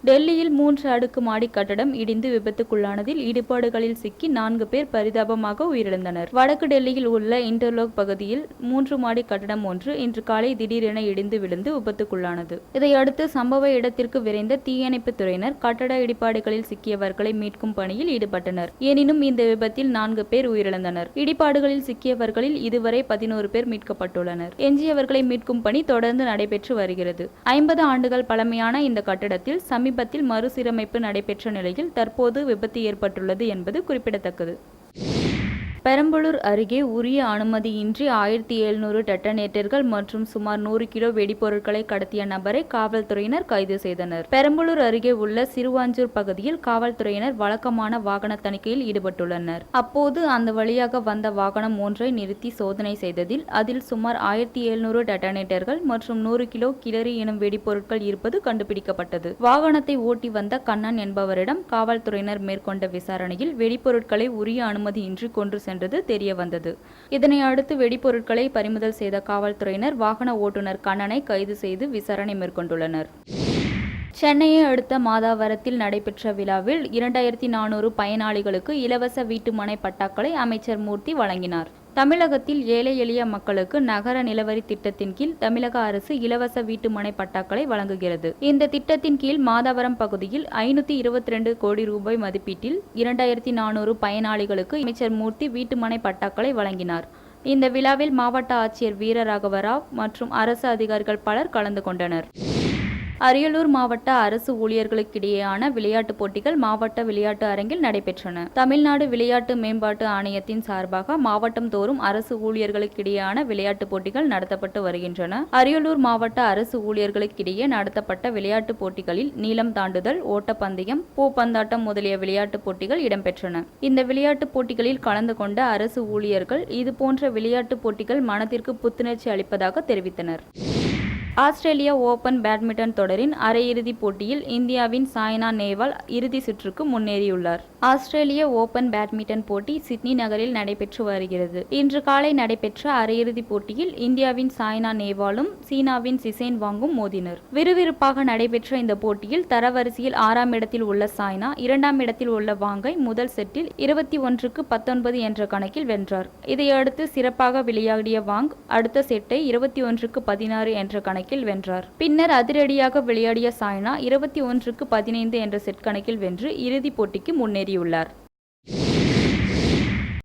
டெல்லியில் 3 அடுக்கு மாடி கட்டடம் இடிந்து விபத்துக்குள்ளானதில் இடிபாடுகளில் சிக்கி 4 பேர் பரிதாபமாக உயிரிழந்தனர். வடக்கு டெல்லியில் உள்ள இன்டர்லோக் பகுதியில் 3 மாடி கட்டடம் ஒன்று இன்று காலை திடீரென இடிந்து விழுந்து விபத்துக்குள்ளானது. இதையடுத்து சம்பவ இடத்திற்கு விரைந்த தீயணைப்புத் துறையினர் கட்டட இடிபாடுகளில் சிக்கியவர்களை மீட்கும் பணியில் ஈடுபட்டனர். எனினும் இந்த விபத்தில் 4 பேர் உயிரிழந்தனர். இடிபாடுகளில் சிக்கியவர்களில் இதுவரை 11 பேர் மீட்கப்பட்டுள்ளனர். எஞ்சியவர்களை மீட்கும் பணி தொடர்ந்து நடைபெற்று வருகிறது. 50 ஆண்டுகள் பழமையான இந்த கட்டடத்தில் சமீபத்தில் மறுசீரமைப்பு நடைபெற்ற நிலையில் தற்போது விபத்து ஏற்பட்டுள்ளது என்பது குறிப்பிடத்தக்கது. பெரம்பலூர் அருகே உரிய அனுமதியின்றி 1700 டெட்டனேட்டர்கள் மற்றும் சுமார் 100 கிலோ வெடிபொருட்களை கடத்திய நபரை காவல்துறையினர் கைது செய்தனர். பெரம்பலூர் அருகே உள்ள சிறுவாஞ்சூர் பகுதியில் காவல்துறையினர் வழக்கமான வாகன தணிக்கையில் ஈடுபட்டுள்ளனர். அப்போது அந்த வழியாக வந்த வாகனம் ஒன்றை நிறுத்தி சோதனை செய்ததில் அதில் சுமார் 1700 டெட்டனேட்டர்கள் மற்றும் 100 கிலோ கிளறி எனும் வெடிபொருட்கள் இருப்பது கண்டுபிடிக்கப்பட்டது. வாகனத்தை ஓட்டி வந்த கண்ணன் என்பவரிடம் காவல்துறையினர் மேற்கொண்ட விசாரணையில் வெடிபொருட்களை உரிய அனுமதியின்றி கொண்டு சென்றது தெரிய வந்தது. இதனை அடுத்து வெடிபொருட்களை பறிமுதல் செய்த காவல்துறையினர் வாகன ஓட்டுநர் கண்ணனை கைது செய்து விசாரணை மேற்கொண்டுள்ளனர். சென்னையை அடுத்த மாதாவரத்தில் நடைபெற்ற விழாவில் 2400 பயனாளிகளுக்கு இலவச வீட்டுமனை பட்டாக்களை அமைச்சர் மூர்த்தி வழங்கினார். தமிழகத்தில் ஏழை எளிய மக்களுக்கு நகர நிலவரி திட்டத்தின் கீழ் தமிழக அரசு இலவச வீட்டுமனை பட்டாக்களை வழங்குகிறது. இந்த திட்டத்தின் கீழ் மாதவரம் பகுதியில் 522 கோடி ரூபாய் மதிப்பீட்டில் 2400 பயனாளிகளுக்கு அமைச்சர் மூர்த்தி வீட்டுமனை பட்டாக்களை வழங்கினார். இந்த விழாவில் மாவட்ட ஆட்சியர் வீரராகவராவ் மற்றும் அரசு அதிகாரிகள் பலர் கலந்து கொண்டனர். அரியலூர் மாவட்ட அரசு ஊழியர்களுக்கிடையேயான விளையாட்டுப் போட்டிகள் மாவட்ட விளையாட்டு அரங்கில் நடைபெற்றன. தமிழ்நாடு விளையாட்டு மேம்பாட்டு ஆணையத்தின் சார்பாக மாவட்டம் தோறும் அரசு ஊழியர்களுக்கிடையேயான விளையாட்டுப் போட்டிகள் நடத்தப்பட்டு வருகின்றன. அரியலூர் மாவட்ட அரசு ஊழியர்களுக்கிடையே நடத்தப்பட்ட விளையாட்டுப் போட்டிகளில் நீளம் தாண்டுதல், ஓட்டப்பந்தயம், பூப்பந்தாட்டம் முதலிய விளையாட்டுப் போட்டிகள் இடம்பெற்றன. இந்த விளையாட்டுப் போட்டிகளில் கலந்து கொண்ட அரசு ஊழியர்கள் இதுபோன்ற விளையாட்டுப் போட்டிகள் மனதிற்கு புத்துணர்ச்சி அளிப்பதாக தெரிவித்தனர். ஆஸ்திரேலிய ஓபன் பேட்மிண்டன் தொடரின் அரையிறுதிப் போட்டியில் இந்தியாவின் சாய்னா நேவால் இறுதி சுற்றுக்கு முன்னேறியுள்ளார். ஆஸ்திரேலிய ஓபன் பேட்மிண்டன் போட்டி சிட்னி நகரில் நடைபெற்று வருகிறது. இன்று காலை நடைபெற்ற அரையிறுதிப் போட்டியில் இந்தியாவின் சாய்னா நேவாலும் சீனாவின் சிசேன் வாங்கும் மோதினர். விறுவிறுப்பாக நடைபெற்ற இந்த போட்டியில் தரவரிசையில் 6ஆம் இடத்தில் உள்ள சாய்னா 2ஆம் இடத்தில் உள்ள வாங்கை முதல் செட்டில் 21-19 என்ற கணக்கில் வென்றார். இதையடுத்து சிறப்பாக விளையாடிய வாங் அடுத்த செட்டை 21-16 என்ற கணக்கில் வென்றார். பின்னர் அதிரடியாக விளையாடிய சாய்னா 21-15 என்ற செட் கணக்கில் வென்று இறுதிப் போட்டிக்கு முன்னேறியுள்ளார்.